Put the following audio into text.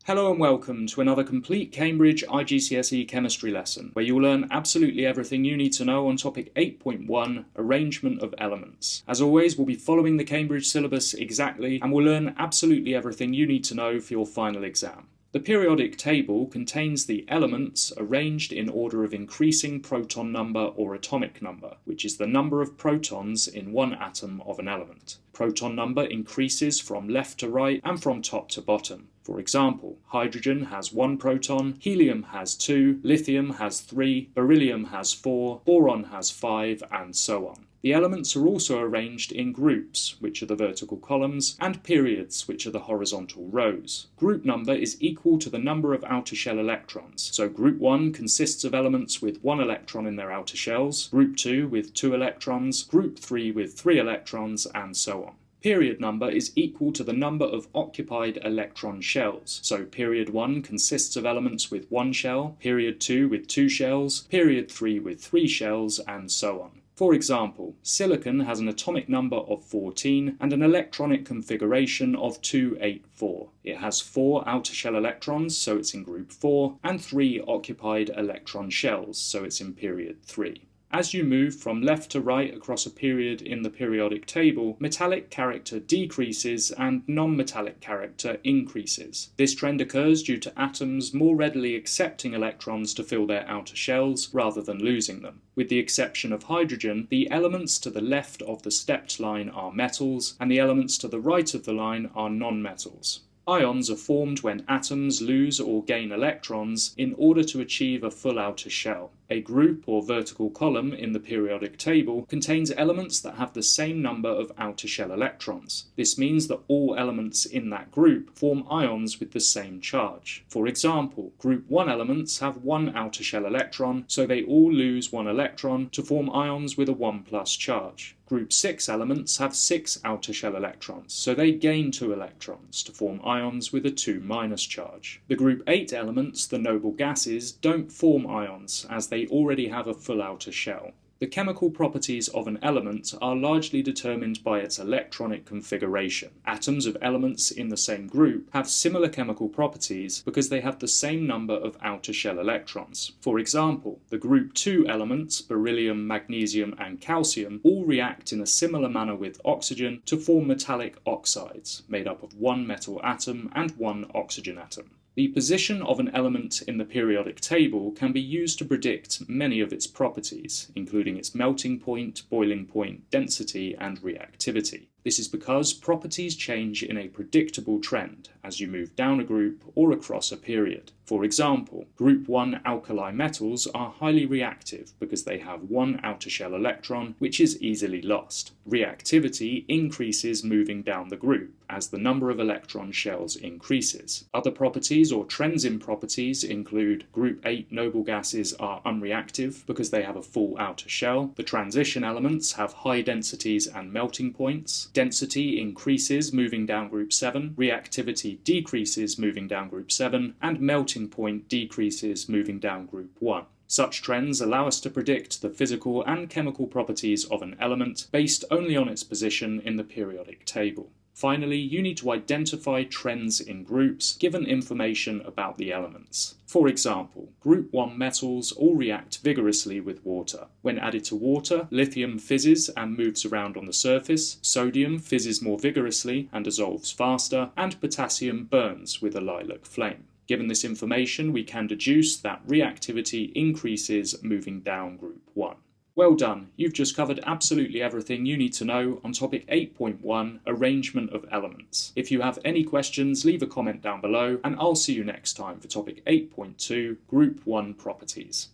Hello and welcome to another complete Cambridge IGCSE Chemistry lesson, where you'll learn absolutely everything you need to know on topic 8.1, Arrangement of Elements. As always, we'll be following the Cambridge syllabus exactly, and we'll learn absolutely everything you need to know for your final exam. The periodic table contains the elements arranged in order of increasing proton number or atomic number, which is the number of protons in one atom of an element. Proton number increases from left to right and from top to bottom. For example, hydrogen has 1 proton, helium has 2, lithium has 3, beryllium has 4, boron has 5, and so on. The elements are also arranged in groups, which are the vertical columns, and periods, which are the horizontal rows. Group number is equal to the number of outer shell electrons. So group 1 consists of elements with 1 electron in their outer shells, group 2 with 2 electrons, group 3 with 3 electrons, and so on. Period number is equal to the number of occupied electron shells. So period 1 consists of elements with 1 shell, period 2 with 2 shells, period 3 with 3 shells, and so on. For example, silicon has an atomic number of 14 and an electronic configuration of 284. It has 4 outer shell electrons, so it's in group 4, and 3 occupied electron shells, so it's in period 3. As you move from left to right across a period in the periodic table, metallic character decreases and non-metallic character increases. This trend occurs due to atoms more readily accepting electrons to fill their outer shells rather than losing them. With the exception of hydrogen, the elements to the left of the stepped line are metals, and the elements to the right of the line are non-metals. Ions are formed when atoms lose or gain electrons in order to achieve a full outer shell. A group or vertical column in the periodic table contains elements that have the same number of outer shell electrons. This means that all elements in that group form ions with the same charge. For example, group 1 elements have 1 outer shell electron, so they all lose 1 electron to form ions with a 1+ charge. Group 6 elements have 6 outer shell electrons, so they gain 2 electrons to form ions with a 2- charge. The group 8 elements, the noble gases, don't form ions as they already have a full outer shell. The chemical properties of an element are largely determined by its electronic configuration. Atoms of elements in the same group have similar chemical properties because they have the same number of outer shell electrons. For example, the group 2 elements, beryllium, magnesium, and calcium, all react in a similar manner with oxygen to form metallic oxides, made up of 1 metal atom and 1 oxygen atom. The position of an element in the periodic table can be used to predict many of its properties, including its melting point, boiling point, density, and reactivity. This is because properties change in a predictable trend as you move down a group or across a period. For example, group 1 alkali metals are highly reactive because they have 1 outer shell electron, which is easily lost. Reactivity increases moving down the group as the number of electron shells increases. Other properties or trends in properties include group 8 noble gases are unreactive because they have a full outer shell. The transition elements have high densities and melting points. Density increases moving down group 7, reactivity decreases moving down group 7, and melting point decreases moving down group 1. Such trends allow us to predict the physical and chemical properties of an element based only on its position in the periodic table. Finally, you need to identify trends in groups given information about the elements. For example, group 1 metals all react vigorously with water. When added to water, lithium fizzes and moves around on the surface, sodium fizzes more vigorously and dissolves faster, and potassium burns with a lilac flame. Given this information, we can deduce that reactivity increases moving down group 1. Well done, you've just covered absolutely everything you need to know on topic 8.1, Arrangement of Elements. If you have any questions, leave a comment down below, and I'll see you next time for topic 8.2, Group 1 Properties.